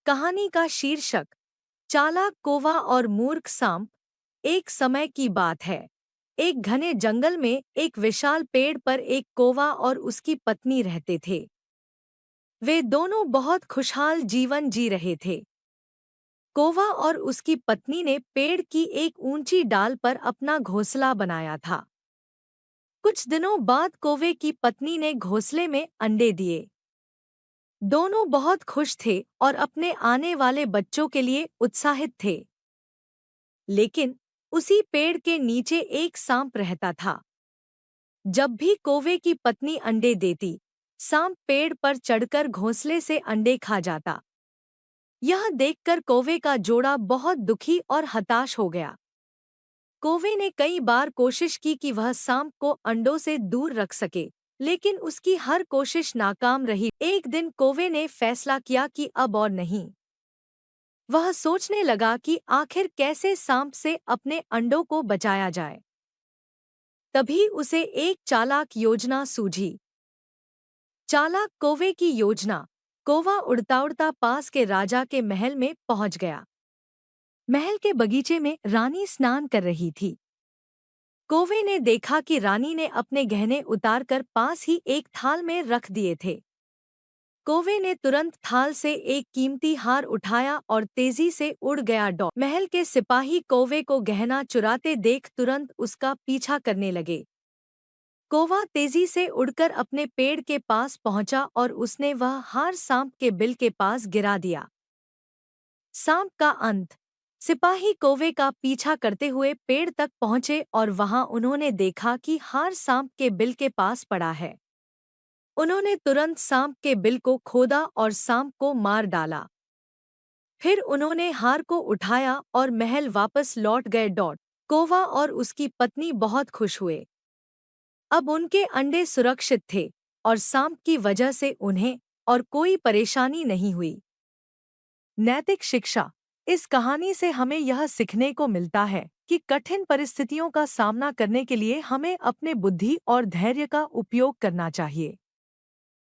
कहानी का शीर्षक चालाक कौवा और मूर्ख सांप। एक समय की बात है। एक घने जंगल में एक विशाल पेड़ पर एक कौवा और उसकी पत्नी रहते थे। वे दोनों बहुत खुशहाल जीवन जी रहे थे। कौवा और उसकी पत्नी ने पेड़ की एक ऊंची डाल पर अपना घोंसला बनाया था। कुछ दिनों बाद कौवे की पत्नी ने घोंसले में अंडे दिए। दोनों बहुत खुश थे और अपने आने वाले बच्चों के लिए उत्साहित थे। लेकिन उसी पेड़ के नीचे एक सांप रहता था। जब भी कौवे की पत्नी अंडे देती, सांप पेड़ पर चढ़कर घोंसले से अंडे खा जाता। यह देखकर कौवे का जोड़ा बहुत दुखी और हताश हो गया। कौवे ने कई बार कोशिश की कि वह सांप को अंडों से दूर रख सके, लेकिन उसकी हर कोशिश नाकाम रही। एक दिन कौवे ने फैसला किया कि अब और नहीं। वह सोचने लगा कि आखिर कैसे सांप से अपने अंडों को बचाया जाए। तभी उसे एक चालाक योजना सूझी। चालाक कौवे की योजना। कौवा उड़ता उड़ता पास के राजा के महल में पहुंच गया। महल के बगीचे में रानी स्नान कर रही थी। कौवे ने देखा कि रानी ने अपने गहने उतारकर पास ही एक थाल में रख दिए थे। कौवे ने तुरंत थाल से एक कीमती हार उठाया और तेजी से उड़ गया। महल के सिपाही कौवे को गहना चुराते देख तुरंत उसका पीछा करने लगे। कौवा तेजी से उड़कर अपने पेड़ के पास पहुंचा और उसने वह हार सांप के बिल के पास गिरा दिया। सांप का अंत। सिपाही कौवे का पीछा करते हुए पेड़ तक पहुंचे और वहां उन्होंने देखा कि हार सांप के बिल के पास पड़ा है। उन्होंने तुरंत सांप के बिल को खोदा और सांप को मार डाला। फिर उन्होंने हार को उठाया और महल वापस लौट गए। कौवा और उसकी पत्नी बहुत खुश हुए। अब उनके अंडे सुरक्षित थे और सांप की वजह से उन्हें और कोई परेशानी नहीं हुई। नैतिक शिक्षा। इस कहानी से हमें यह सीखने को मिलता है कि कठिन परिस्थितियों का सामना करने के लिए हमें अपने बुद्धि और धैर्य का उपयोग करना चाहिए।